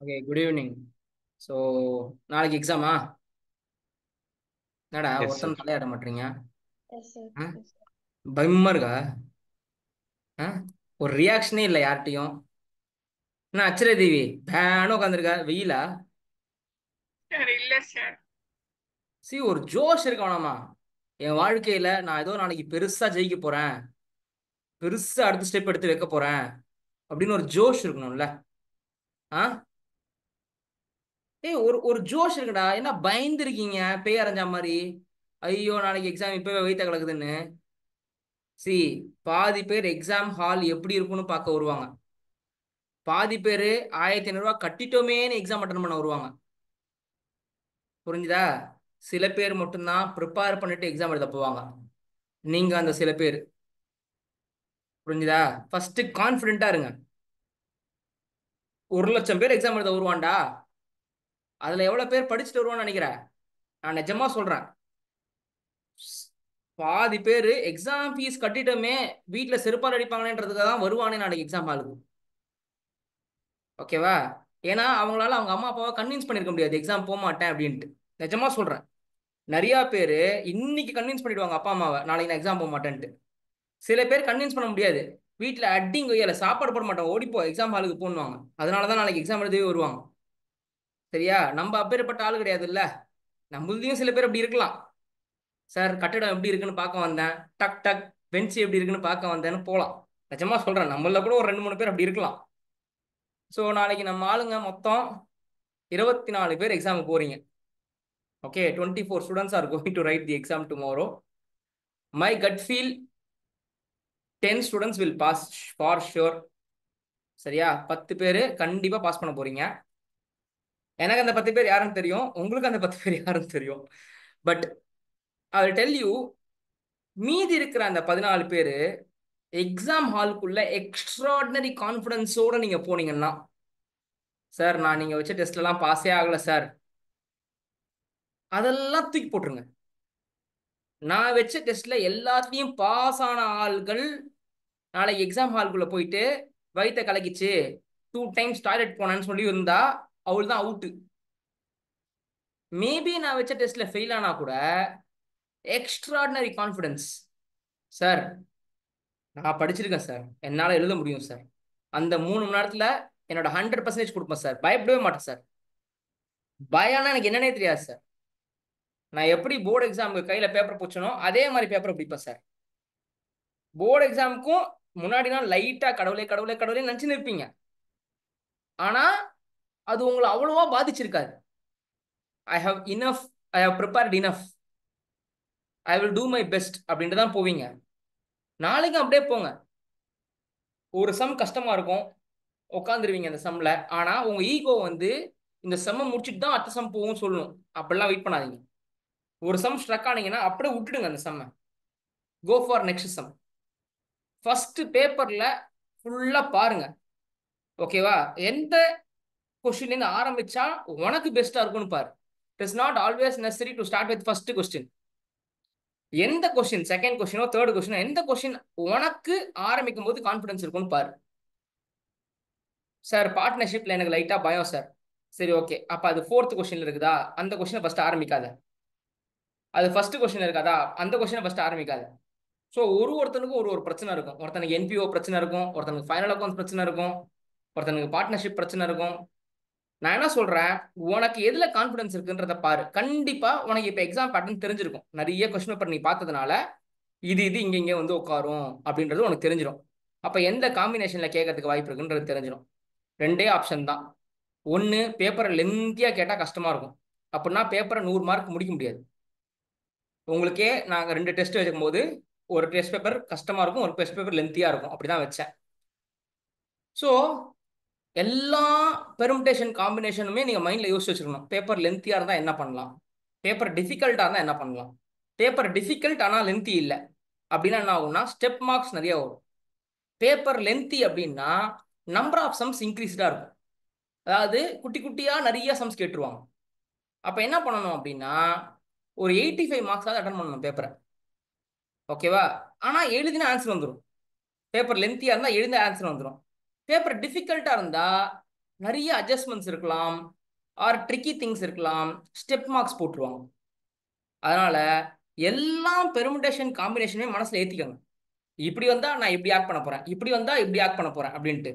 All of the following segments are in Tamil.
Okay, good evening. ஸோ நாளைக்கு எக்ஸாமா? என்னடா எஸ் ஒருத்தன் சார். தலையாட மாட்டீங்க? Yes sir. ஆ? Yes sir. பயமா இருக்கா? ஆ? ஒரு ரியாக்ஷனே இல்லை யார்கிட்டயும். என்ன அச்சரே தேவி பேனு உட்காந்துருக்கா வெயிலா? சார் இல்ல சார். ஒரு ஜோஷ் இருக்க வேணாமா? என் வாழ்க்கையில நான் ஏதோ நாளைக்கு பெருசா ஜெயிக்க போறேன், பெருசா அடுத்த ஸ்டெப் எடுத்து வைக்க போறேன் அப்படின்னு ஒரு ஜோஷ் இருக்கணும்ல? ஆ? ஏய், ஒரு ஒரு ஜோஷ் இருக்குடா. என்ன பயந்து இருக்கீங்க பேய் அரைஞ்ச மாதிரி? ஐயோ நாளைக்கு எக்ஸாம் இப்பவே வயித்த கலக்குதுன்னு. சி, பாதி பேர் எக்ஸாம் ஹால் எப்படி இருக்கும்னு பார்க்க வருவாங்க. பாதி பேர் 1500 ரூபாய் கட்டிட்டோமேன்னு எக்ஸாம் அட்டன் பண்ண வருவாங்க. புரிஞ்சுதா? சில பேர் மட்டும்தான் ப்ரிப்பேர் பண்ணிட்டு எக்ஸாம் எழுத போவாங்க. நீங்க அந்த சில பேர். புரிஞ்சுதா? ஃபர்ஸ்ட் கான்ஃபிடென்ட்டா இருங்க. 1,00,000 பேர் எக்ஸாம் எழுத வருவான்டா. அதுல எவ்வளவு பேர் படிச்சுட்டு வருவான்னு நினைக்கிறேன்? நான் நிஜமா சொல்றேன். பாதி பேர் எக்ஸாம் ஃபீஸ் கட்டிட்டோமே, வீட்டுல செருப்பால் அடிப்பாங்கன்றதுக்காக தான் வருவானே நாளைக்கு எக்ஸாம் ஹாலுக்கு. ஓகேவா? ஏன்னா அவங்களால அவங்க அம்மா அப்பாவை கன்வின்ஸ் பண்ணிருக்க முடியாது எக்ஸாம் போக மாட்டேன் அப்படின்ட்டு. நிஜமா சொல்றேன். நிறைய பேர் இன்னைக்கு கன்வின்ஸ் பண்ணிடுவாங்க அப்பா அம்மாவை, நாளைக்கு நான் எக்ஸாம் போக மாட்டேன்ட்டு. சில பேர் கன்வின்ஸ் பண்ண முடியாது. வீட்டுல அடிங்க கொய்யால சாப்பாடு போட மாட்டோம், ஓடிப்போ எக்ஸாம் ஹாலுக்கு போடுவாங்க. அதனாலதான் நாளைக்கு எக்ஸாம் எழுதவே வருவாங்க. சரியா? நம்ம அப்பேற்பட்ட ஆள் கிடையாது இல்ல. நம்மளதையும் சில பேர் அப்படி இருக்கலாம். சார் கட்டிடம் எப்படி இருக்குன்னு பார்க்க வந்தேன், டக் டக் பெஞ்ச் எப்படி இருக்குன்னு பார்க்க வந்தேன்னு போலாம். நிஜமா சொல்றேன், நம்மள கூட ஒரு 2 3 பேர் அப்படி இருக்கலாம். ஸோ நாளைக்கு நம்ம ஆளுங்க மொத்தம் 24 பேர் எக்ஸாமுக்கு போறீங்க. Okay, 24 students are going to write the exam tomorrow. My gut feel 10 students will pass for sure. சரியா? 10 பேர் கண்டிப்பா பாஸ் பண்ண போறீங்க. எனக்கு அந்த 10 பேர் யாருன்னு தெரியும், உங்களுக்கு அந்த 10 பேர் யாருன்னு தெரியும். But I will tell you, மீதி இருக்கிற அந்த 14 பேர் எக்ஸாம் ஹாலுக்குள்ள எக்ஸ்ட்ராடினரி கான்ஃபிடன்ஸோட நீங்க போனீங்கன்னா, சார் நான் நீங்க வச்ச டெஸ்ட்ல எல்லாம் பாஸே ஆகல சார், அதெல்லாம் தூக்கி போட்டுருங்க. நான் வச்ச டெஸ்ட்ல எல்லாத்தையும் பாஸ் ஆன ஆள்கள் நாளைக்கு எக்ஸாம் ஹால்குள்ள போயிட்டு வயித்த கலக்கிச்சு, 2 times டாய்லெட் போனேன்னு சொல்லி இருந்தா அவள் தான் அவுட்டு. மேபி நான் வச்ச டெஸ்ட்ல ஃபெயில் ஆனா கூட எக்ஸ்ட்ராடினரி கான்ஃபிடன்ஸ். சார் நான் படிச்சிருக்கேன் சார், என்னால எழுத முடியும் சார், அந்த 3 மணி நேரத்துல என்னோட 100% கொடுப்பேன் சார், பயப்படவே மாட்டேன் சார். பயம்னா எனக்கு என்னன்னே தெரியாது சார். நான் எப்படி போர்டு எக்ஸாமுக்கு கையில பேப்பர் பூச்சனோ அதே மாதிரி பேப்பரை பிடிப்பேன் சார். போர்டு எக்ஸாமுக்கும் முன்னாடி நாள் லைட்டா கடவுளே கடவுளே கடவுளே நினைச்சு நிற்பீங்க. ஆனா அது உங்களை அவ்வளவா பாதிச்சிருக்காது. I have enough, I have prepared enough, I will do my best அப்படின்ட்டு தான் போவீங்க. நாளைக்கும் அப்படியே போங்க. ஒரு சம் கஷ்டமா இருக்கும், உட்காந்துருவீங்க அந்த சம்ல. ஆனா உங்க ஈகோ வந்து இந்த செம்ம முடிச்சுட்டு தான் அடுத்த சம் போகும் சொல்லணும். அப்படிலாம் வெயிட் பண்ணாதீங்க. ஒரு சம் ஸ்ட்ரக் ஆனீங்கன்னா அப்படியே விட்டுடுங்க அந்த செம்ம. Go for next sum. First பேப்பர்ல ஃபுல்லா பாருங்க. ஓகேவா? எந்த கொஸ்டின்ல இருந்து ஆரம்பிச்சா உனக்கு பெஸ்டா இருக்கும்னு பாரு. It is not always necessary to start with first question. எந்த கொஸ்டின், செகண்ட் கொஸ்டினோ தேர்ட் கொஸ்டினோ, எந்த கொஸ்டின் உனக்கு ஆரம்பிக்கும் போது கான்ஃபிடன்ஸ் இருக்கும்னு பாரு. சார் பார்ட்னர்ஷிப்ல எனக்கு லைட்டா பயம் சார். சரி ஓகே, அப்ப அது ஃபோர்த் கொஸ்டின்ல இருக்குதா, அந்த கொஸ்டினை ஃபர்ஸ்ட் ஆரம்பிக்காத. அது ஃபர்ஸ்ட் கொஸ்டின் இருக்காதா, அந்த கொஸ்டினை ஃபர்ஸ்ட் ஆரம்பிக்காத. ஸோ ஒருத்தனுக்கும் ஒரு ஒரு பிரச்சனை இருக்கும். ஒருத்தனுக்கு என்பிஓ பிரச்சனை இருக்கும், ஒருத்தனுக்கு ஃபைனல் அக்கௌண்ட்ஸ் பிரச்சனை இருக்கும், ஒருத்தனுக்கு பார்ட்னர்ஷிப் பிரச்சனை இருக்கும். நான் என்ன சொல்றேன், உனக்கு எதுல கான்ஃபிடன்ஸ் இருக்குன்றத பாரு. கண்டிப்பா உனக்கு இப்ப எக்ஸாம் பேட்டர்ன் தெரிஞ்சிருக்கும். நிறைய கொஸ்டின் பேப்பர் நீ பார்த்ததுனால இது இது இங்க இங்க வந்து உட்காரும் அப்படின்றது உனக்கு தெரிஞ்சிடும். அப்ப எந்த காம்பினேஷன்ல கேட்கறதுக்கு வாய்ப்பு இருக்குன்றது தெரிஞ்சிடும். ரெண்டே ஆப்ஷன் தான். ஒன்னு, பேப்பரை லென்த்தியா கேட்டா கஷ்டமா இருக்கும். அப்படின்னா பேப்பரை 100 மார்க் முடிக்க முடியாது. உங்களுக்கே நாங்க 2 டெஸ்ட் வைக்கும் போது ஒரு டெஸ்ட் பேப்பர் கஷ்டமா இருக்கும், ஒரு டெஸ்ட் பேப்பர் லென்த்தியா இருக்கும். அப்படிதான் வச்சேன். ஸோ எல்லா பெர்முடேஷன் காம்பினேஷனுமே நீங்க மைண்ட்ல யோசிச்சு வச்சிருக்கணும். பேப்பர் லென்த்தியா இருந்தா என்ன பண்ணலாம், பேப்பர் டிஃபிகல்ட்டா இருந்தா என்ன பண்ணலாம். பேப்பர் டிஃபிகல்ட் ஆனா லென்த்தி இல்லை அப்படின்னா என்ன ஆகும்னா ஸ்டெப் மார்க்ஸ் நிறைய வரும். பேப்பர் லென்த்தி அப்படின்னா நம்பர் ஆஃப் சம்ஸ் இன்க்ரீஸ்டா இருக்கும். அதாவது குட்டி குட்டியா நிறைய சம்ஸ் கேட்டுருவாங்க. அப்ப என்ன பண்ணணும் அப்படின்னா ஒரு 85 மார்க்ஸ் அட்டன் பண்ணணும் பேப்பரை. ஓகேவா? ஆனா எழுதின ஆன்சர் வந்துடும். பேப்பர் லென்த்தியா இருந்தா எழுந்த ஆன்சர் வந்துடும். பேப்பர் டிஃபிகல்ட்டா இருந்தா நிறைய அட்ஜஸ்ட்மெண்ட்ஸ் இருக்கலாம், ஆர் ட்ரிக்கி திங்ஸ் இருக்கலாம், ஸ்டெப் மார்க்ஸ் போட்டுருவாங்க. அதனால எல்லா பெர்முடேஷன் காம்பினேஷனுமே மனசுல ஏத்திக்கோங்க. இப்படி வந்தா நான் இப்படி ஆக்ட் பண்ண போறேன், இப்படி வந்தா இப்படி ஆக்ட் பண்ண போறேன் அப்படின்ட்டு.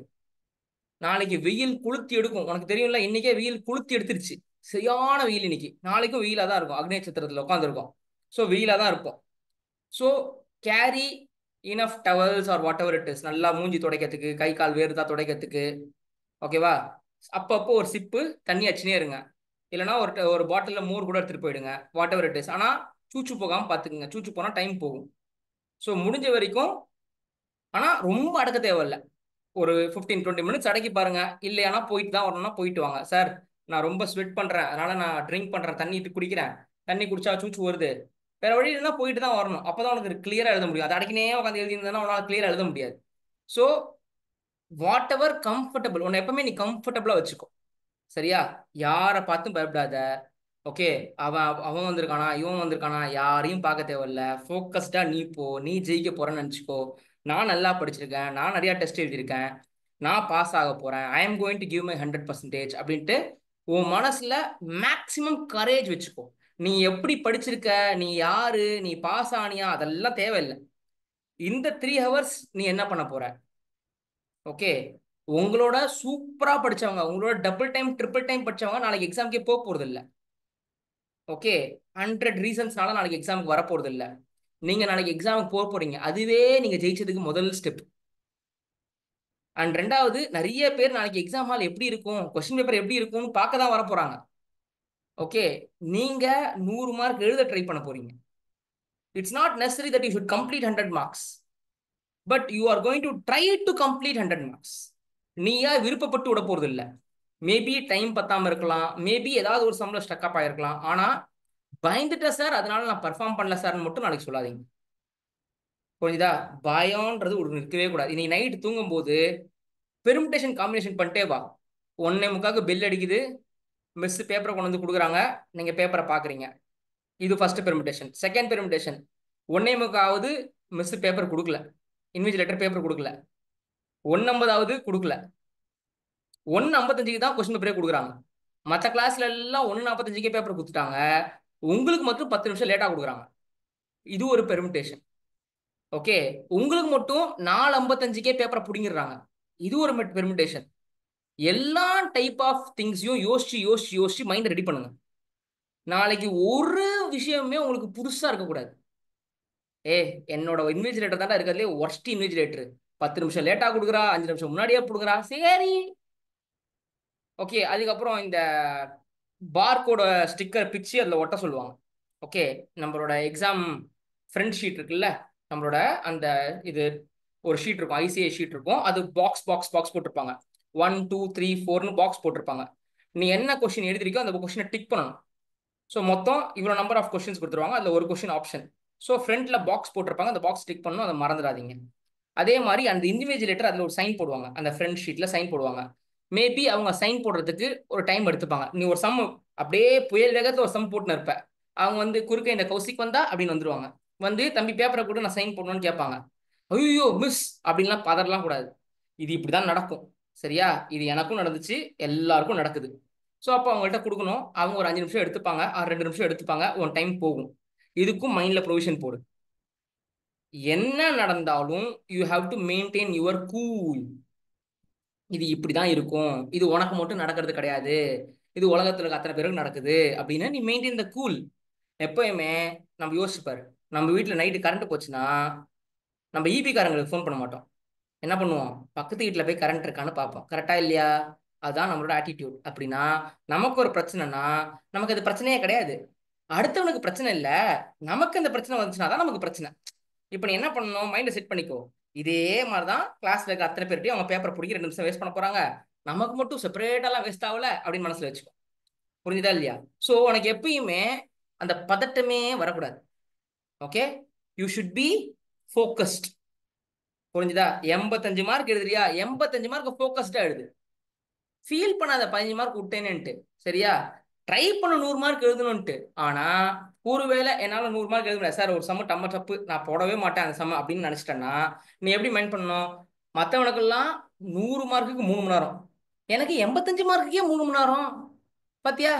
நாளைக்கு வெயில் குளுத்தி எடுக்கும், உனக்கு தெரியும்ல, இன்னைக்கே வெயில் குளுத்தி எடுத்துருச்சு. சரியான வெயில் இன்னைக்கு, நாளைக்கும் வெயிலா தான் இருக்கும். அக்னி நட்சத்திரத்துல உட்காந்துருக்கும், ஸோ வெயிலா தான் இருக்கும். So carry enough towels or whatever it is, நல்லா மூஞ்சி துடைக்கிறதுக்கு, கை கால் வேறுதா துடைக்கிறதுக்கு. ஓகேவா? அப்பப்போ ஒரு சிப்பு தண்ணி அடிச்சுனே இருங்க. இல்லைன்னா ஒரு பாட்டிலில் மோர் கூட எடுத்துட்டு போயிடுங்க, வாட் எவர் இட் இஸ். ஆனால் சூச்சு போகாமல் பார்த்துக்குங்க, சூச்சு போனால் டைம் போகும். ஸோ முடிஞ்ச வரைக்கும், ஆனால் ரொம்ப அடக்க தேவையில்லை. ஒரு 15-20 மினிட்ஸ் அடக்கி பாருங்க. இல்லையானா போயிட்டு தான் வரணும்னா போயிட்டு வாங்க. சார், நான் ரொம்ப ஸ்வெட் பண்றேன், அதனால நான் ட்ரிங்க் பண்றேன், தண்ணி குடிக்கிறேன், தண்ணி குடிச்சா சூச்சு வருது, வேற வழி இல்லைன்னா போயிட்டு தான் வரணும். அப்பதான் உனக்கு கிளியரா எழுத முடியும். அது அடக்கினே உட்காந்து எழுதியிருந்தா உன்னால கிளியரா எழுத முடியாது. ஸோ வாட் எவர் கம்ஃபர்டபுள், உன்னை எப்பவுமே நீ கம்ஃபர்டபுளா வச்சுக்கோ. சரியா? யாரை பார்த்தும் பயப்படாத. ஓகே, அவன் அவன் வந்திருக்கானா, இவன் வந்திருக்கானா, யாரையும் பார்க்க தேவையில்ல. ஃபோக்கஸ்டா நீ போ, நீ ஜெயிக்க போறேன்னு நினச்சிக்கோ. நான் நல்லா படிச்சிருக்கேன், நான் நிறைய டெஸ்ட் எழுதியிருக்கேன், நான் பாஸ் ஆக போறேன், I am going to give my 100% அப்படின்ட்டு உன் மனசுல மேக்சிமம் கரேஜ் வச்சுக்கோ. நீ எப்படி படிச்சிருக்க, நீ யாரு, நீ பாஸ் ஆனியா, அதெல்லாம் தேவையில்லை. இந்த 3 ஹவர்ஸ் நீ என்ன பண்ண போற? ஓகே, உங்களோட சூப்பரா படிச்சவங்க, உங்களோட டபுள் டைம் ட்ரிபிள் டைம் படிச்சவங்க நாளைக்கு எக்ஸாம்க்கே போக போறது இல்ல. ஓகே, 100 ரீசன்ஸ்னால நாளைக்கு எக்ஸாமுக்கு வர போறது இல்ல. நீங்க நாளைக்கு எக்ஸாமுக்கு போக போறீங்க, அதுவே நீங்க ஜெயிச்சதுக்கு முதல் ஸ்டெப். அண்ட் ரெண்டாவது, நிறைய பேர் நாளைக்கு எக்ஸாம் ஹால் எப்படி இருக்கும், கொஸ்டின் பேப்பர் எப்படி இருக்கும்னு பார்க்க தான் வர போறாங்க. ஓகே, நீங்க 100 மார்க் எழுத ட்ரை பண்ண போறீங்க. It's not necessary that you should complete 100 marks, but you are going to try to complete 100 marks. நீயா விருப்பப்பட்டு விட போறது இல்ல. மேபி டைம் பத்தாம இருக்கலாம், மேபி ஏதாவது ஒரு சம்ல ஸ்டக் ஆயிருக்கலாம். ஆனா பயந்துட்டேன் சார், அதனால நான் பர்ஃபார்ம் பண்ணல சார்னு மட்டும் நாளைக்கு சொல்லாதீங்க. புரியுதா? பயம்ன்றது ஒரு இருக்கவே கூடாது. இன்னைக்கு நைட் தூங்கும் போது பெர்முடேஷன் காம்பினேஷன் பண்ணிட்டே வா. 1:45 பெல் அடிக்குது, மிஸ் பேப்பரை கொண்டு வந்து கொடுக்குறாங்க, நீங்க பேப்பரை பாக்குறீங்க. இது first permutation. Second permutation, 1:45 miss paper கொடுக்கல, இன்விஜிலேட்டர் பேப்பர் கொடுக்கல, 1:50 கொடுக்கல, 1:55 தான் கொஸ்டின் பேப்பரே கொடுக்குறாங்க. மற்ற கிளாஸ்ல எல்லாம் 1:45 பேப்பர் கொடுத்துட்டாங்க, உங்களுக்கு மட்டும் 10 நிமிஷம் லேட்டா கொடுக்குறாங்க. இது ஒரு பெர்முடேஷன். ஓகே, உங்களுக்கு மட்டும் 4:55 பேப்பரை பிடிங்கிடுறாங்க. இது ஒரு பெர்முடேஷன். எல்லா டைப் ஆஃப் திங்ஸையும் யோசிச்சு யோசிச்சு யோசிச்சு மைண்ட் ரெடி பண்ணுங்க. நாளைக்கு ஒரு விஷயமே உங்களுக்கு புதுசா இருக்கக்கூடாது. ஏ, என்னோட இன்விஜிலேட்டர் தாண்டா இருக்கிறதுலே ஒர்ஸ்ட் இன்விஜிலேட்டர், 10 நிமிஷம் லேட்டா கொடுக்குறா, 5 நிமிஷம் முன்னாடியே கொடுக்குறா, சரி. ஓகே, அதுக்கப்புறம் இந்த பார்கோட ஸ்டிக்கர் பிச்சு அதில் ஒட்ட சொல்லுவாங்க. ஓகே, நம்மளோட எக்ஸாம் ஃப்ரண்ட் ஷீட் இருக்குல்ல, நம்மளோட அந்த இது ஒரு ஷீட் இருக்கும், ஐசிஐ ஷீட் இருக்கும், அது பாக்ஸ் பாக்ஸ் பாக்ஸ் போட்டிருப்பாங்க. 1 2 3 4ன்னு பாக்ஸ் போட்டிருப்பாங்க. நீ என்ன கொஸ்டின் எழுதிருக்கோ அந்த கொஸ்டினை டிக் பண்ணணும். ஸோ மொத்தம் இவ்வளோ நம்பர் ஆஃப் கொஸ்டின்ஸ் கொடுத்துருவாங்க, அதில் ஒரு கொஸ்டின் ஆப்ஷன். ஸோ ஃப்ரண்ட்ல பாக்ஸ் போட்டிருப்பாங்க, அந்த பாக்ஸ் டிக் பண்ணணும், அதை மறந்துடாதீங்க. அதே மாதிரி அந்த இண்டிவிஜுவலேட்டர் அதில் ஒரு சைன் போடுவாங்க, அந்த ஃப்ரண்ட் ஷீட்ல சைன் போடுவாங்க. மேபி அவங்க சைன் போடுறதுக்கு ஒரு டைம் எடுத்துப்பாங்க. நீ ஒரு சம் அப்படியே புயல் வேகத்தில் ஒரு சம் போட்டுன்னு இருப்ப, அவங்க வந்து குறுக்க இந்த கௌசிக் வந்தா அப்படின்னு வந்துருவாங்க. வந்து தம்பி பேப்பரை கூட நான் சைன் போடணும்னு கேட்பாங்க. ஐயோ மிஸ் அப்படின்லாம் பதறலாம் கூடாது. இது இப்படிதான் நடக்கும். சரியா? இது எனக்கும் நடந்துச்சு, எல்லாருக்கும் நடக்குது. ஸோ அப்போ அவங்கள்ட்ட கொடுக்கணும், அவங்க ஒரு 5 நிமிஷம் எடுத்துப்பாங்க, 2 நிமிஷம் எடுத்துப்பாங்க, உன் டைம் போகும். இதுக்கும் மைண்ட்ல ப்ரொவிஷன் போடு. என்ன நடந்தாலும் you have to maintain your cool. இது இப்படிதான் இருக்கும், இது உனக்கு மட்டும் நடக்கிறது கிடையாது, இது உலகத்துல இருக்க அத்தனை பேருக்கு நடக்குது அப்படின்னு நீ மெயின்டைன் த கூல். எப்பயுமே நம்ம யோசிச்சுப்பாரு, நம்ம வீட்டுல நைட்டு கரண்ட் போச்சுன்னா நம்ம இபி காரங்களுக்கு ஃபோன் பண்ண மாட்டோம். என்ன பண்ணுவோம்? பக்கத்து வீட்டில் போய் கரண்ட் இருக்கான்னு பார்ப்போம். கரெக்டா இல்லையா? அதுதான் நம்மளோட ஆட்டிடியூட். அப்படின்னா நமக்கு ஒரு பிரச்சனைனா நமக்கு அது பிரச்சனையே கிடையாது, அடுத்தவனுக்கு பிரச்சனை இல்லை, நமக்கு அந்த பிரச்சனை வந்துச்சுன்னா தான் நமக்கு பிரச்சனை. இப்போ நீ என்ன பண்ணணும்? மைண்டை செட் பண்ணிக்கோ. இதே மாதிரி தான் கிளாஸ்ல இருக்க அத்தனை பேர்ட்டையும் அவங்க பேப்பரை பிடிக்க 2 நிமிஷம் வேஸ்ட் பண்ண போறாங்க, நமக்கு மட்டும் செப்பரேட்டாலாம் வேஸ்ட் ஆகல அப்படின்னு மனசுல வச்சுக்கோ. புரிஞ்சுதா இல்லையா? ஸோ உனக்கு எப்பயுமே அந்த பதட்டமே வரக்கூடாது. Okay, you should be focused. புரிஞ்சுதா? 85 மார்க் எழுதுறியா, 85 மார்க் ஃபோக்கஸ்டா எழுது. ஃபீல் பண்ணாத 15 மார்க் விட்டேன்னுட்டு. சரியா? ட்ரை பண்ண 100 மார்க் எழுதணும்ட்டு. ஆனா ஒருவேளை என்னால 100 மார்க் எழுத முடியாது சார், ஒரு சம்ம டம்ம தப்பு, நான் போடவே மாட்டேன் அந்த சம்ம அப்படின்னு நினைச்சிட்டேன்னா நீ எப்படி மைண்ட் பண்ணணும்? மற்றவனுக்கெல்லாம் 100 மார்க்குக்கு 3 மணி நேரம், எனக்கு 85 மார்க்குக்கே 3 மணி நேரம். பாத்தியா?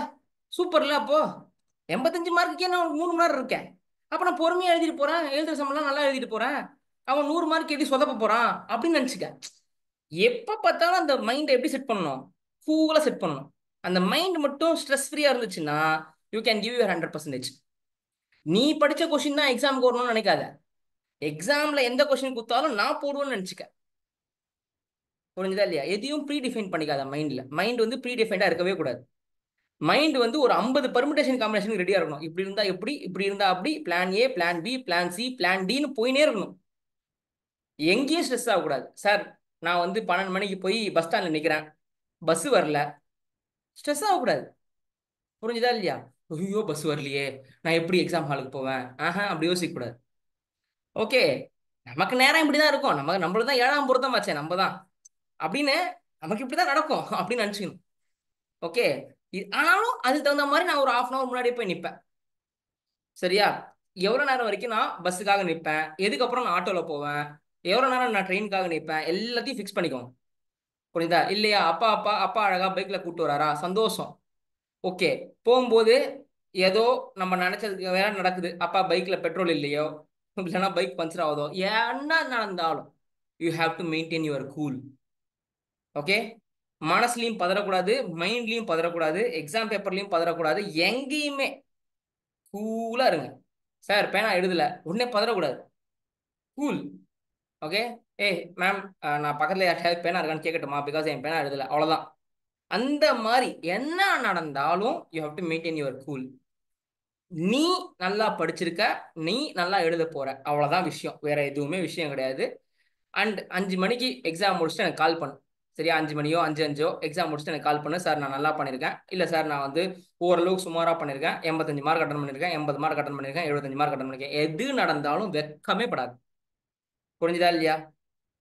சூப்பர்ல. அப்போ 85 மார்க்குக்கே நான் 3 மணி நேரம் இருக்கேன். அப்ப நான் பொறுமையா எழுதிட்டு போறேன், எழுதுற சம்பளம் நல்லா எழுதிட்டு போறேன். அவன் 100 மார்க் எப்படி சொதப்ப போறான் அப்படின்னு நினைச்சுக்க. எப்ப பார்த்தாலும் அந்த மைண்ட் எப்படி செட் பண்ணணும்? கூலா செட் பண்ணணும். அந்த மைண்ட் மட்டும் ஸ்ட்ரெஸ் ஃப்ரீயா இருந்துச்சுன்னா யூ கேன் கிவ் யூர் 100%. நீ படிச்ச கொஸ்டின் தான் எக்ஸாமுக்கு வரணும்னு நினைக்காத. எக்ஸாம்ல எந்த கொஸ்டின் கொடுத்தாலும் நான் போடுவேன்னு நினைச்சுக்க. புரிஞ்சுதா இல்லையா? எதையும் ப்ரீ டிஃபைன் பண்ணிக்காத. மைண்ட் வந்து ப்ரீ டிஃபைன்டா இருக்கவே கூடாது. மைண்ட் வந்து ஒரு 50 பர்முடேஷன் காம்பினேஷன் ரெடியா இருக்கணும். இப்படி இருந்தா எப்படி, இப்படி இருந்தா அப்படி, plan A, plan B, plan C, plan டின்னு போயினே இருக்கணும். எங்கேயும் ஸ்ட்ரெஸ் ஆகக்கூடாது. சார் நான் வந்து 12 மணிக்கு போய் பஸ் ஸ்டாண்ட்ல நிக்கிறேன், பஸ் வரல, ஸ்ட்ரெஸ் ஆகக்கூடாது. புரிஞ்சுதா இல்லையா? ஐயோ பஸ் வரலையே, நான் எப்படி எக்ஸாம் ஹாலுக்கு போவேன்? ஆஹா, அப்படி யோசிக்க கூடாது. ஓகே, நமக்கு நேரம் இப்படிதான் இருக்கும், நம்மளுக்கு தான் 7ஆம் பொருத்தம் வச்சேன் நம்ம தான் அப்படின்னு, நமக்கு இப்படிதான் நடக்கும் அப்படின்னு நினைச்சுக்கணும். ஓகே, ஆனாலும் அதுக்கு தகுந்த மாதிரி நான் ஒரு 1/2 hour முன்னாடியே போய் நிப்பேன். சரியா? எவ்வளவு நேரம் வரைக்கும் நான் பஸ்ஸுக்காக நிற்பேன், எதுக்கப்புறம் நான் ஆட்டோல போவேன், எவ்வளவு நேரம் நான் ட்ரெயினுக்காக நிற்பேன், எல்லாத்தையும் ஃபிக்ஸ் பண்ணிக்கோங்க. புரியுதா இல்லையா? அப்பா அப்பா அப்பா அழகா பைக்ல கூட்டு வராரா, சந்தோஷம். ஓகே, போகும்போது ஏதோ நம்ம நினைச்சதுக்கு வேற நடக்குது, அப்பா பைக்ல பெட்ரோல் இல்லையோ, இல்லைன்னா பைக் பஞ்சர் ஆகுதோ, என்ன நடந்தாலும் you have to maintain your cool. Okay, மனசுலயும் பதறக்கூடாது, மைண்ட்லயும் பதறக்கூடாது, எக்ஸாம் பேப்பர்லயும் பதறக்கூடாது, எங்கேயுமே கூலா இருங்க. சார் பேனா எழுதல உடனே பதறக்கூடாது, கூல். ஓகே, ஏய் மேம், நான் பக்கத்துல யார்ட்டையாவது பேனா இருக்கான்னு கேட்கட்டுமா, பிகாஸ் என் பேனா எழுதல, அவ்வளவுதான். அந்த மாதிரி என்ன நடந்தாலும் you have to maintain your cool. நீ நல்லா படிச்சிருக்க, நீ நல்லா எழுத போற, அவ்வளவுதான் விஷயம், வேற எதுவுமே விஷயம் கிடையாது. அண்ட் 5 மணிக்கு எக்ஸாம் முடிச்சுட்டு எனக்கு கால் பண்ணு. சரியா? 5 மணியோ 5:05 எக்ஸாம் முடிச்சுட்டு எனக்கு கால் பண்ணு. சார் நான் நல்லா பண்ணியிருக்கேன், இல்லை சார் நான் வந்து ஓரளவுக்கு சுமாராக பண்ணியிருக்கேன், 85 மார்க் அட்டன் பண்ணியிருக்கேன், 80 மார்க் அட்டன் பண்ணியிருக்கேன், 75 மார்க் அட்டன் பண்ணியிருக்கேன். எது நடந்தாலும் வெக்கமே படாது. புரிஞ்சுதா இல்லையா?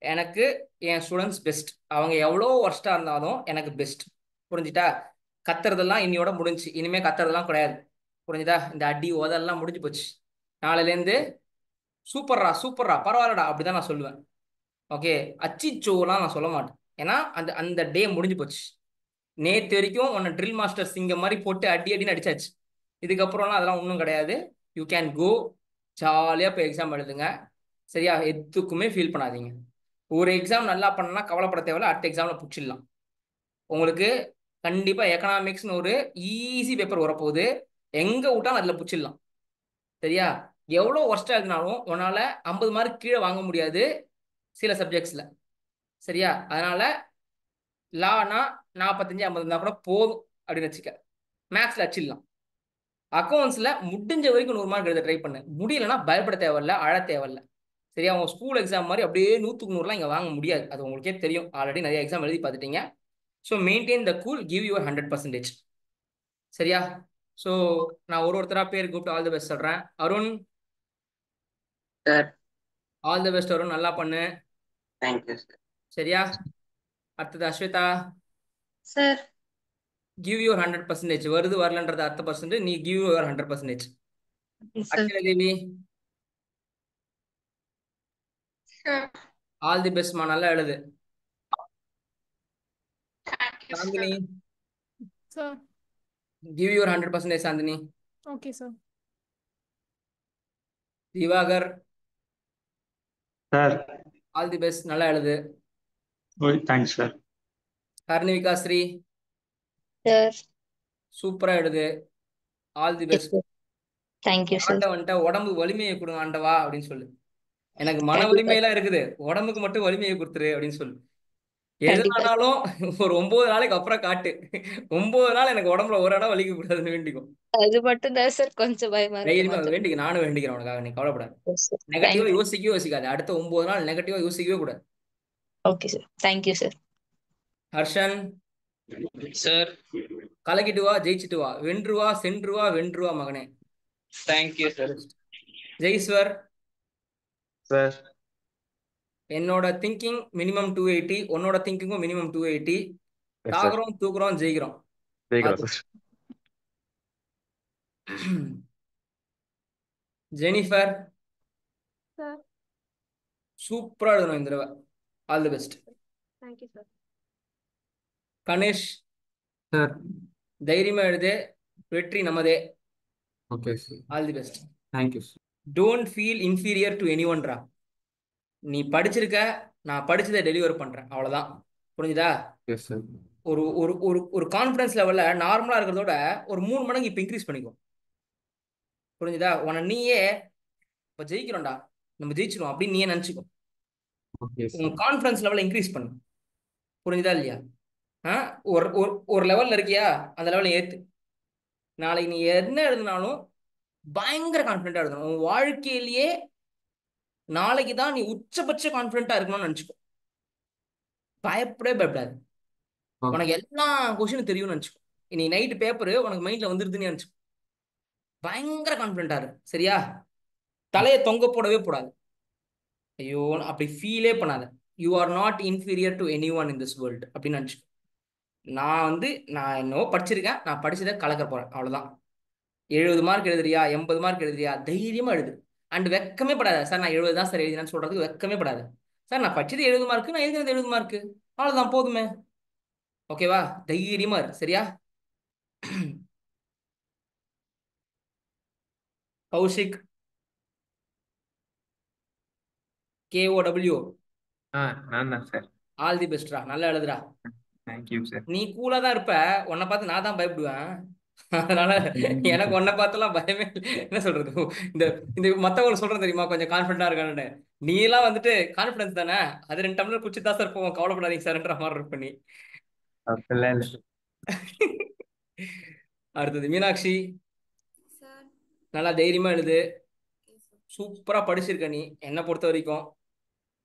எனக்கு என் ஸ்டூடெண்ட்ஸ் பெஸ்ட். அவங்க எவ்வளோ ஒர்ஸ்டா இருந்தாலும் எனக்கு பெஸ்ட். புரிஞ்சுட்டா? கத்துறதெல்லாம் இன்னையோட முடிஞ்சு, இனிமே கத்துறதெல்லாம் கிடையாது. புரிஞ்சுதா? இந்த அடி உதெல்லாம் முடிஞ்சு போச்சு. நாளையிலேருந்து சூப்பர்ரா சூப்பர்ரா பரவாயில்லடா அப்படிதான் நான் சொல்லுவேன். ஓகே, அச்சிச்சோலாம் நான் சொல்ல மாட்டேன். ஏன்னா அந்த அந்த டே முடிஞ்சு போச்சு. நேத்து வரைக்கும் உன்னை ட்ரில் மாஸ்டர் சிங்கம் மாதிரி போட்டு அடி அடின்னு அடிச்சாச்சு. இதுக்கப்புறம்லாம் அதெல்லாம் ஒன்றும் கிடையாது. யூ கேன் கோ, ஜாலியாக போய் எக்ஸாம் எழுதுங்க. சரியா? எதுக்குமே ஃபீல் பண்ணாதீங்க. ஒரு எக்ஸாம் நல்லா பண்ணனா கவலைப்பட தேவையில்ல, அடுத்த எக்ஸாம்ல பிடிச்சிடலாம். உங்களுக்கு கண்டிப்பா எக்கனாமிக்ஸ்னு ஒரு ஈஸி பேப்பர் வரப்போகுது, எங்க விட்டாலும் அதுல பிடிச்சிடலாம். சரியா? எவ்வளோ ஒர்ஸ்டா இருந்தாலும் உன்னால 50 மார்க் கீழே வாங்க முடியாது சில சப்ஜெக்ட்ஸ்ல. சரியா? அதனால லானா 45 50 இருந்தா கூட போதும் அப்படின்னு வச்சுக்க. மேக்ஸ்ல அச்சிடலாம். அக்கௌண்ட்ஸ்ல முடிஞ்ச வரைக்கும் 100 மார்க் எழுத ட்ரை பண்ணு. முடியலன்னா பயப்பட தேவையில்ல, அழ தேவையில்ல. சரியா? உங்க ஸ்கூல் எக்ஸாம் மாதிரி அப்படியே 100க்கு 100லாம் இங்க வாங்க முடியாது, அது உங்களுக்கே தெரியும், ஆல்ரெடி நிறைய எக்ஸாம் எழுதி பார்த்துட்டீங்க. So maintain the cool, give your 100%. சரியா? ஸோ நான் ஒருத்தரா பேர் கூப்பிட்டு ஆல் தி பெஸ்ட் சொல்றேன். Arun, sir all the best Arun, நல்லா பண்ணு. Thank you sir. சரியா? அடுத்தது அஸ்வேதா, சார் கிவ் யுவர் 100%. வருது வரலன்றது அடுத்த பர்சன்ட், நீ give your 100%. Sir Akshaya Devi, sir all the பெஸ்ட்மா, நல்லா எழுது. Thank you Chandini, sir. Sir, give your 100%. Chandini. okay, sir. Diwakar, sir all the best, நல்லா எழுது. Thanks sir. Karnivika Sri, sir சூப்பரா எழுது, all the yes best. Sir. Thank you sir. ஆண்டவன்ட்ட உடம்பு வலிமையை கொடுங்க ஆண்டவா அப்படின்னு சொல்லு. எனக்கு மன கண்டிப்பா வலிமையெல்லாம் இருக்குது, உடம்புக்கு மட்டும் வலிமையை கொடுத்துரு அப்படின்னு சொல்லு. கண்டிப்பா சார். எதுனாலும் ஒரு 9 நாளைக்கு அப்புறம் காட்டு. 9 நாள் எனக்கு உடம்புல ஒரு இடம் வலிக்க கூடாதுன்னு வேண்டிக்கும். அது மட்டும் தான் சார் கொஞ்சம் பயமா இருக்கு. தைரியமா மத்த வேண்டிக்க, நானும் வேண்டிக்கிறேன் உனக்காக, நீ கவலைப்படாது. Yes sir. நெகட்டிவா தேங்க்யூ. யோசிக்கவே யோசிக்காது. அடுத்த 9 நாள் நெகட்டிவா யோசிக்கவே கூடாது. Okay sir. Thank you sir. Harshan, sir கலக்கிட்டு வா, ஜெயிச்சிட்டு வா, வென்று வா, சென்று வா, வென்று வா மகனே. Thank you sir. ஜெய்ஸ்வர், சார் என்னோட திங்கிங் மினிமம் 280, உன்னோட திங்கிங்கும் மினிமம் 280. தாக்குறோம் தூக்குறோம் ஜெயிக்கிறோம். ஜெயிக்கிறோம் சார். ஜெனிஃபர், Sir, சூப்பரா எழுதணும் இந்த தடவை. All the best. thank you, sir. Ganesh sir தைரியமா எழுது, வெற்றி நமதே. Okay sir. All the best. Thank you sir. Don't feel inferior to any ஒன்ரா. நீ படிச்சிருக்க, நான் படிச்சதை டெலிவர் பண்றேன், அவ்வளவுதான். புரிஞ்சுதா? Yes sir. ஒரு ஒரு ஒரு ஒரு கான்ஃபிடன்ஸ் லெவல்ல நார்மலா இருக்கிறதோட ஒரு 3 மடங்கு இப்போ இன்க்ரீஸ் பண்ணிக்கும். புரிஞ்சுதா? உன நீயே இப்போ ஜெயிக்கிறோம்டா, நம்ம ஜெயிச்சிரும் அப்படின்னு நீயே நினைச்சுக்கோ. ஓகே உன் சார். கான்ஃபிடன்ஸ் லெவலை இன்க்ரீஸ் பண்ணு. புரிஞ்சுதா இல்லையா? ஒரு ஒரு ஒரு லெவல்ல இருக்கியா, அந்த லெவலை ஏத்து. நாளைக்கு நீ என்ன எழுதினாலும் பயங்கர கான்ஃபிடென்ட்டா எழுதணும். உன் வாழ்க்கையிலேயே நாளைக்கு தான் நீ உச்சபட்ச கான்ஃபிடென்ட்டா இருக்கணும்னு நினைச்சுக்கோ. பயப்படாது. உனக்கு எல்லா கொஸ்டினும் தெரியும்னு நினைச்சுக்கோ. நீ நைட்டு பேப்பர் உனக்கு மைண்ட்ல வந்துருதுன்னு நினைச்சுக்கோ. பயங்கர கான்ஃபிடென்ட்டா இரு, சரியா? தலையை தொங்க போடவே போடாது. ஐயோ அப்படி ஃபீலே பண்ணாத. You are not inferior to any one in this world அப்படின்னு நினச்சிக்கோ. நான் என்னவோ படிச்சிருக்கேன், நான் படிச்சதை கலக்க போறேன், அவ்வளோதான். 70 மார்க் எழுதுறியா, 80 மார்க் எழுதுறியா, தைரியமா எழுது. அண்ட் வெக்கமே படாத. சார் நான் 70 தான் சார் எழுதினேன்னு சொல்றதுக்கு வெக்கமே படாது. சார் நான் படிச்சது 70 மார்க்கு, நான் எழுதினது 70 மார்க்கு, அவ்வளோதான், போதுமே. ஓகேவா? தைரியமா இரு, சரியா? கௌஷிக் KOW, நான் தான் சார். ஆல் தி பெஸ்ட்ரா, நல்லா எழுதுடா. Thank you sir. நீ கூலா தான் இருப்ப, உன்னை பார்த்து நான் தான் பயப்படுவேன். அதனால எனக்கு உன்னை பார்த்தெல்லாம் பயமே இல்லை. என்ன சொல்றது, இந்த இந்த மத்தவங்க சொல்றது தெரியுமா, கொஞ்சம் கான்ஃபிடண்டா இருக்கான்னு. நீ எல்லாம் வந்துட்டு கான்ஃபிடன்ஸ் தானே, அது 2 டம்ளர் குச்சி தான் சார் போவோம், கவலைப்படாதீங்க சார்ன்ற மாதிரி இருப்ப நீ. அப்படிலாம் இல்லை. அடுத்தது மீனாட்சி, சார். நல்லா தைரியமா எழுது. Okay sir. சூப்பரா படிச்சிருக்க நீ என்னை பொறுத்த வரைக்கும்,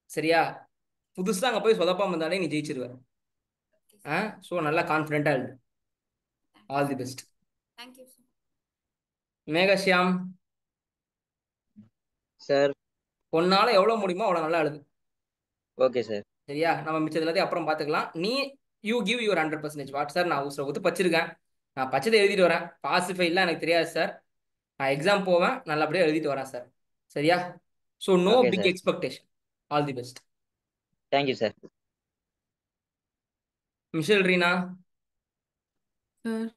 சரியா? புதுசா அங்க போய் சொதப்பாம இருந்தாலே நீ ஜெயிச்சிருவ. ஸோ நல்லா கான்ஃபிடென்ட்டா எழுது. All the best. Thank you sir. Meghashyam sir. உன்னால எவ்வளவு முடியுமோ அவ்வளவு நல்லா எழுது, ஓகே சார். சரியா? நம்ம மிச்சது எல்லாத்தையும் அப்புறம் பார்த்துக்கலாம். நீ you give your 100%. What sir, நான் உசுர ஒத்து பச்சிருக்கேன், நான் பச்சதை எழுதிட்டு வரேன். பாசிஃபைலாம் எனக்கு தெரியாது சார், நான் எக்ஸாம் போவேன், நல்லபடியா எழுதிட்டு வரேன் சார், சரியா? So no Okay, big sir. Expectation. All the best. Thank you sir. Michelle Reena, sir.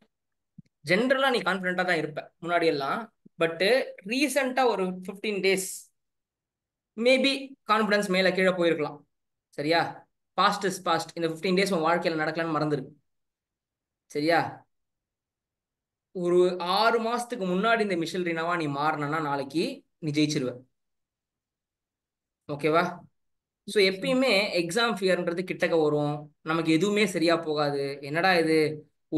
ஜென்ரலா நீ கான்ஃபிடென்ட்டா தான் இருப்ப முன்னாடி எல்லாம், பட் ரீசெண்டா ஒரு 15 days மேபி கான்ஃபிடன்ஸ் மேல கீழே போயிருக்கலாம், சரியா? Past is past. இந்த 15 days உன் வாழ்க்கையில நடக்கலன்னு மறந்துருக்கு, சரியா? ஒரு 6 மாசத்துக்கு முன்னாடி இந்த மிஷல் ரீனாவா நீ மாறினா நாளைக்கு நீ ஜெயிச்சிருவ, ஓகேவா? ஸோ எப்பயுமே எக்ஸாம் ஃபியர்ன்றது கிட்டக்க வரும், நமக்கு எதுவுமே சரியா போகாது. என்னடா இது,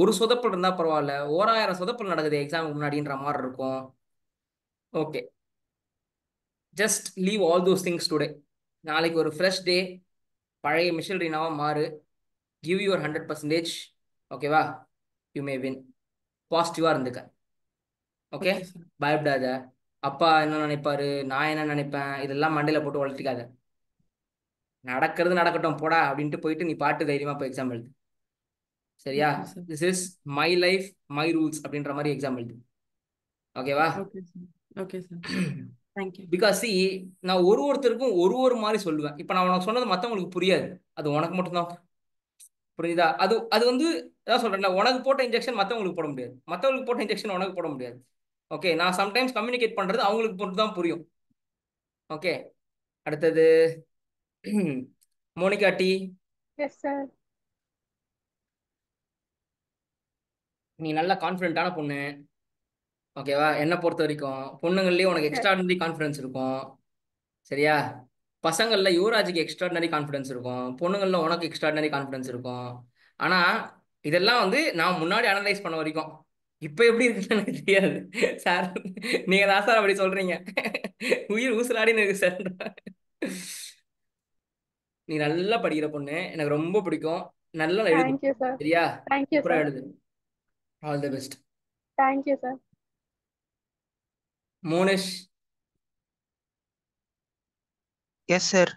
ஒரு சொதப்பல் இருந்தா பரவாயில்ல, 1000 சொதப்பல் நடக்குது எக்ஸாமுக்கு முன்னாடின்ற மாதிரி இருக்கும். Okay, just leave all those things today. நாளைக்கு ஒரு ஃப்ரெஷ் டே, பழைய மிஷல் ரீனாவா மாறு, கிவ் யுவர் 100%. ஓகேவா? You may win. பாசிட்டிவா இருந்துக்க, ஓகே? Okay, sir. பயப்படாத. அப்பா என்ன நினைப்பாரு, நான் என்ன நினைப்பேன், இதெல்லாம் மண்டையில போட்டு வளர்த்திக்காத. நடக்கிறது நடக்கட்டும் போடா அப்படின்ட்டு போயிட்டு நீ பாட்டு தைரியமா போய் எக்ஸாம் எழுது, சரியா? Okay, sir. This is my life my rules அப்படின்ற மாதிரி எக்ஸாம் எழுது, ஓகேவா? Okay, sir. Okay, sir. Thank you. Because see, நான் ஒருத்தருக்கும் ஒரு மாதிரி சொல்லுவேன். இப்போ நான் உனக்கு சொன்னது மற்றவங்களுக்கு புரியாது, அது உனக்கு மட்டும்தான் புரியுதா? அது அது வந்து அதான் சொல்றேன்ல, உனக்கு போட்ட இன்ஜெக்ஷன் மற்றவங்களுக்கு போட முடியாது, மற்றவங்களுக்கு போட்ட இன்ஜெக்ஷன் உனக்கு போட முடியாது. ஓகே, நான் சம்டைம்ஸ் கம்யூனிகேட் பண்றது அவங்களுக்கு மட்டும் தான் புரியும். ஓகே, அடுத்தது மோனிகா டி, Yes, sir. நீ நல்ல கான்ஃபிடென்ட்டான பொண்ணு, ஓகேவா? என்னை பொறுத்த வரைக்கும் பொண்ணுங்கள்லயே உனக்கு எக்ஸ்ட்ராடினரி கான்ஃபிடன்ஸ் இருக்கும், சரியா? பசங்கள்ல யுவராஜுக்கு எக்ஸ்ட்ராடினரி கான்ஃபிடன்ஸ் இருக்கும், பொண்ணுங்கள்ல உனக்கு எக்ஸ்ட்ராடினரி கான்ஃபிடன்ஸ் இருக்கும். ஆனா இதெல்லாம் வந்து நான் முன்னாடி அனலைஸ் பண்ண வரைக்கும், இப்போ எப்படி இருக்குன்னு எனக்கு தெரியாது சார். நீங்க தான் சார் அப்படி சொல்றீங்க, உயிர் ஊசலாடின்னு இருக்கு சார். நீ நல்லா படிக்கிற பொண்ணு, எனக்கு ரொம்ப பிடிக்கும், நல்லா எழுது, Thank you, sir. சரியா? Thank you, அப்புறம் sir. எழுது. All the best. Thank you, sir. Monish, yes sir.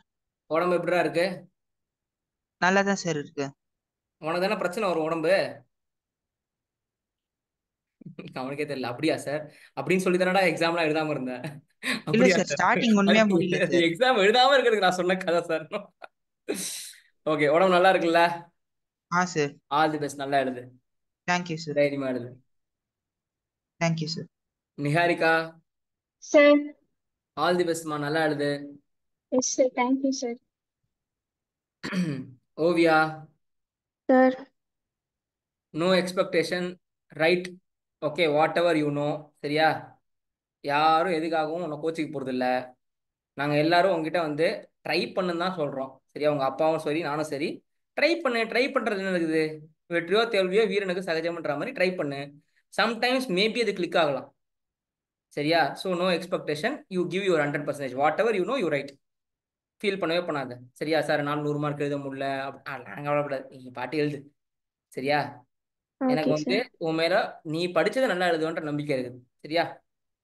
உடம்பு எப்படிடா இருக்கு? நல்லா தான் சார் இருக்கு. உனக்கு தானே பிரச்சனை வரும் உடம்பு. அவனுக்கே தெரியல. அப்படியா சார்? அப்படின்னு சொல்லி தானடா எக்ஸாம்லாம் எழுதாம இருந்தேன். இல்ல அப்படியா சார், சார்? ஸ்டார்டிங் உண்மையா முடியல சார். எக்ஸாம் எழுதாம இருக்கிறதுக்கு நான் சொன்ன கதை சார். ஓகே, உடம்பு நல்லா இருக்குல்ல? sir. ஆல் தி பெஸ்ட், நல்லா எழுது, Thank you, sir. தைரியமா எழுது. Thank you, sir. Niharika, Sir. All the பெஸ்ட்மா, நல்லா எழுது. Yes, sir. Thank you, sir. Oviya, Sir. No expectation, right, okay, whatever you know. சரியா? யாரும் எதுக்காகவும் உன்னை கோச்சிக்க போகிறது இல்லை. நாங்கள் எல்லாரும் உங்ககிட்ட வந்து ட்ரை பண்ணுன்னு தான் சொல்கிறோம். சரியா? உங்கள் அப்பாவும் சரி, நானும் சரி, ட்ரை பண்ணு. ட்ரை பண்ணுறது என்ன இருக்குது? வெற்றியோ தோல்வியோ வீரனுக்கு சகஜம்ன்ற மாதிரி ட்ரை பண்ணு. சம்டைம்ஸ் மேபி அது கிளிக் ஆகலாம். சரியா? So no expectation, you give your 100%. Whatever you know you write. Feel பண்ணவே பண்ணாத. சரியா? சார் 400 மார்க் எழுத முடியல, நாங்கள் கவலைப்படாது, நீ பாட்டு எழுது. சரியா? எனக்கு Okay, வந்து sir. உன் மேல நீ படிச்சதை நல்லா எழுதுவன்ற நம்பிக்கை இருக்குது. சரியா?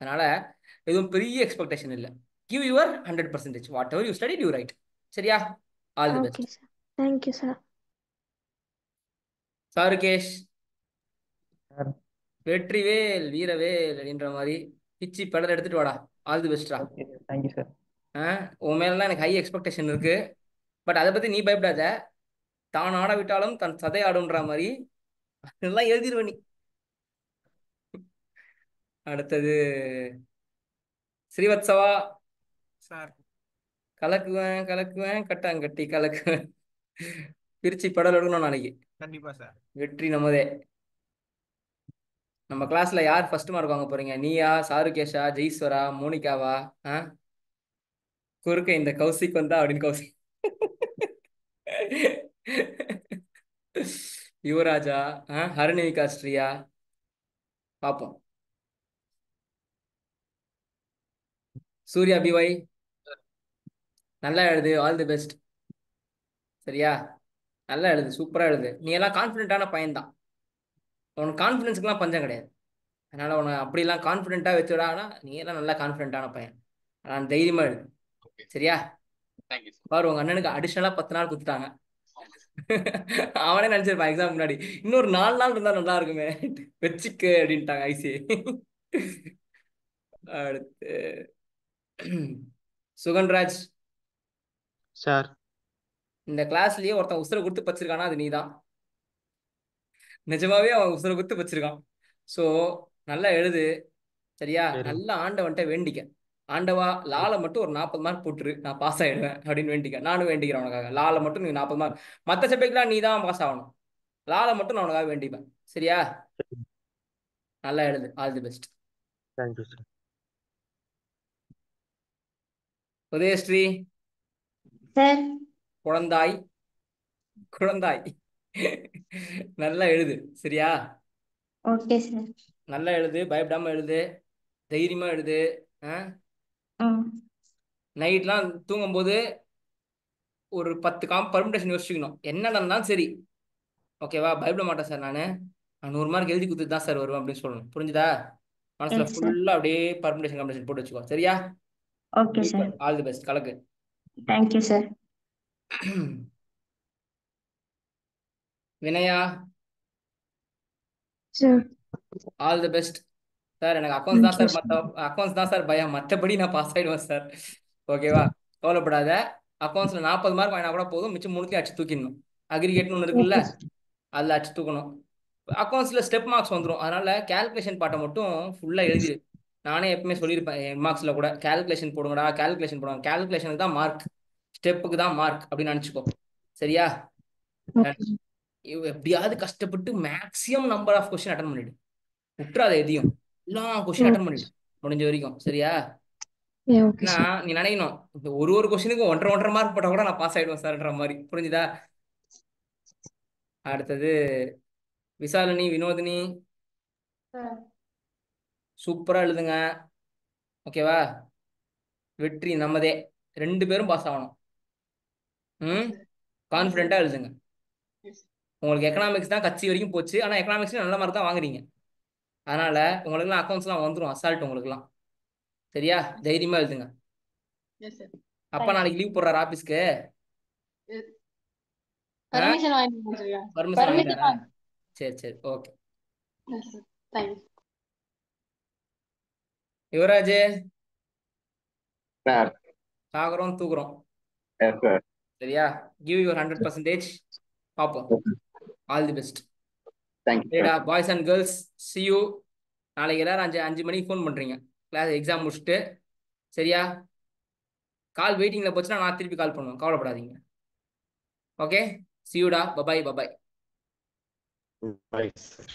அதனால எதுவும் பெரிய எக்ஸ்பெக்டேஷன் இல்லை. Give your 100%. Whatever you study you write. சரியா? All the best. Okay, sir. Thank you, sir. Charukesh, Sir. வெற்றிவேல் வீரவேல் அப்படின்ற மாதிரி பிச்சி பெடல் எடுத்துட்டு வாடா. ஆல் தி பெஸ்ட்ரா. Okay, sir. Thank you, sir. உன் மேலாம் எனக்கு ஹை எக்ஸ்பெக்டேஷன் இருக்கு. பட் அதை பத்தி நீ பயப்படாத. தான் ஆட விட்டாலும் தன் சதை ஆடுன்ற மாதிரி எல்லாம் எழுதிடுவ நீ. அடுத்தது ஸ்ரீவத்சவா. சார். கலக்குவேன் கலக்குவேன் கட்டாங்கட்டி கலக்குவேன். பிரிச்சு படல் எடுக்கணும் நாளைக்கு. கண்டிப்பா சார். வெற்றி நமதே. நம்ம கிளாஸ்ல யார் ஃபர்ஸ்ட் மார்க் வாங்க போறீங்க? நீயா, சாருகேஷா, ஜெய்ஸ்வரா, மோனிகாவா? குறுக்க இந்த கௌசிக் வந்தா அப்படின்னு கௌசிக். யுவராஜா, ஹரணிவிகா, ஸ்ரீயா, பார்ப்போம். சூர்யா பிஒய், நல்லா எழுது, ஆல் தி பெஸ்ட். சரியா? நல்லா எழுது, சூப்பரா எழுது. நீ எல்லாம் கான்ஃபிடென்ட்டான பையன்தான். உனக்கு கான்ஃபிடென்ஸுக்குலாம் பஞ்சம் கிடையாது. அதனால உன அப்படிலாம் கான்ஃபிடென்ட்டா வச்சுடானா, நீ எல்லாம் நல்லா கான்ஃபிடென்ட்டான பையன். நான் தைரியமா எழுது. சரியா? பாரு, உங்க அண்ணனுக்கு அடிஷனலா 10 நாள் கொடுத்துட்டாங்க. அவனே நினைச்சிருப்பான் எக்ஸாம் முன்னாடி இன்னொரு 4 நாள் இருந்தா நல்லா இருக்குமே வச்சுக்க அப்படின்ட்டாங்க ஐசி. அடுத்து சுகன்ராஜ். Sir. இந்த கிளாஸ்லயே ஒருத்தன் உசுரை கொடுத்து பச்சிருக்கானா அது நீதான். நிஜமாவே அவன் உசுரை கொடுத்து பச்சிருக்கான். ஸோ நல்லா எழுது. சரியா? நல்லா ஆண்டவன்ட்ட வேண்டிக்க. ஆண்டவா, லால மட்டும் ஒரு 40 மார்க் போட்டுரு, நான் பாஸ் ஆயிடுவேன் அப்படின்னு வேண்டிக்க. நானும் வேண்டிக்கிறேன் உனக்காக. லால மட்டும் நீ 40 மார்க், மற்ற சப்ஜெக்ட்லாம் நீ தான் பாஸ் ஆகணும். லால மட்டும் நான் உனக்காக வேண்டிப்பேன். சரியா? நல்லா எழுது, all the best. Thank you sir. Udayasri. Sir. குழந்தாய் குழந்தாய் நல்லா எழுது. சரியா? Okay sir. நல்லா எழுது, பயப்படாம எழுது, தைரியமா எழுது. நைட்லாம் தூங்கும்போது ஒரு 10 பர்முடேஷன் யோசிச்சுக்கணும். என்ன நடந்தாலும் சரி, ஓகேவா? பயப்பட மாட்டேன் சார், நான் 100 மார்க் எழுதி கொடுத்துட்டு தான் சார் வருவேன் அப்படின்னு சொல்லணும். புரிஞ்சுதா? மனசுல ஃபுல்லா அப்படியே பர்முடேஷன் போட்டு வச்சுக்கோ. சரியா? Okay sir. All the best, கலக்கு. Thank you sir. Vinaya, sir. All the best sir. எனக்கு அக்கௌண்ட்ஸ் தான் சார், அக்கௌண்ட்ஸ் தான் சார் பயம், மற்றபடி நான் பாஸ் ஆயிடுவேன் சார். ஓகேவா? கவலைப்படாத. அக்கௌண்ட்ஸ்ல 40 மார்க் வாங்கினா கூட போதும், மிச்சம் 3 அடிச்சு தூக்கிடணும். அக்ரிகேட்னு ஒன்று இருக்குல்ல, அதில் அடிச்சு தூக்கணும். அக்கௌண்ட்ஸ்ல ஸ்டெப் மார்க்ஸ் வந்துடும். அதனால கால்குலேஷன் பாட்டை மட்டும் ஃபுல்லா எழுதிடு. நானே எப்பவுமே சொல்லியிருப்பேன் என் மார்க்ஸ்ல கூட, கால்குலேஷன் போடுங்கடா, கால்குலேஷன் போடுங்க. கால்குலேஷனுக்கு தான் மார்க், ஸ்டெப்புக்கு தான் மார்க் அப்படின்னு நினச்சிக்கோ. சரியா? எப்படியாவது கஷ்டப்பட்டு maximum number of question attend பண்ணிடு. விட்டுறாத எதையும், எல்லா கொஸ்டின் அட்டன் பண்ணிடு முடிஞ்ச வரைக்கும். சரியா? ஏன்னா நீ நினைக்கணும், இந்த ஒரு கொஸ்டினுக்கு 1.5 மார்க் போட்டா கூட நான் பாஸ் ஆயிடுவேன் சார்ன்ற மாதிரி. புரிஞ்சுதா? அடுத்தது விசாலினி, வினோதினி, சூப்பரா எழுதுங்க. ஓகேவா? வெற்றி நமதே. 2 பேரும் பாஸ் ஆகணும். கான்ஃபிடென்ட்டா எழுதுங்க. உங்களுக்கு எக்கனாமிக்ஸ் தான் கட்சி வரைக்கும் போச்சு, ஆனா எக்கனாமிக்ஸ்ல நல்ல மார்க் தான் வாங்குறீங்க. அதனால உங்களுக்குலாம் அக்கௌண்ட்ஸ்லாம் வந்துடும் அசால்ட் உங்களுக்குலாம். சரியா? தைரியமா எழுதுங்க. அப்பா நாளைக்கு லீவ் போடுறாரு ஆபீஸ்க்கு. பர்மிஷன் வாங்கிட்டாரா? சரி சரி, ஓகே. யுவராஜ், சாகுறோம் தூக்குறோம். சரியா? Give your 100%. பார்ப்போம். All the best. தேங்க்யூ சரிடா boys and girls, see you. நாளைக்கு எல்லாரும் 5 மணிக்கு ஃபோன் பண்ணுறீங்க கிளாஸ் எக்ஸாம் முடிச்சுட்டு. சரியா? கால் வெயிட்டிங்கில் போச்சுன்னா நான் திருப்பி கால் பண்ணுவேன், கவலைப்படாதீங்க. ஓகே, see you டா. Bye bye bye bye. Bye sir.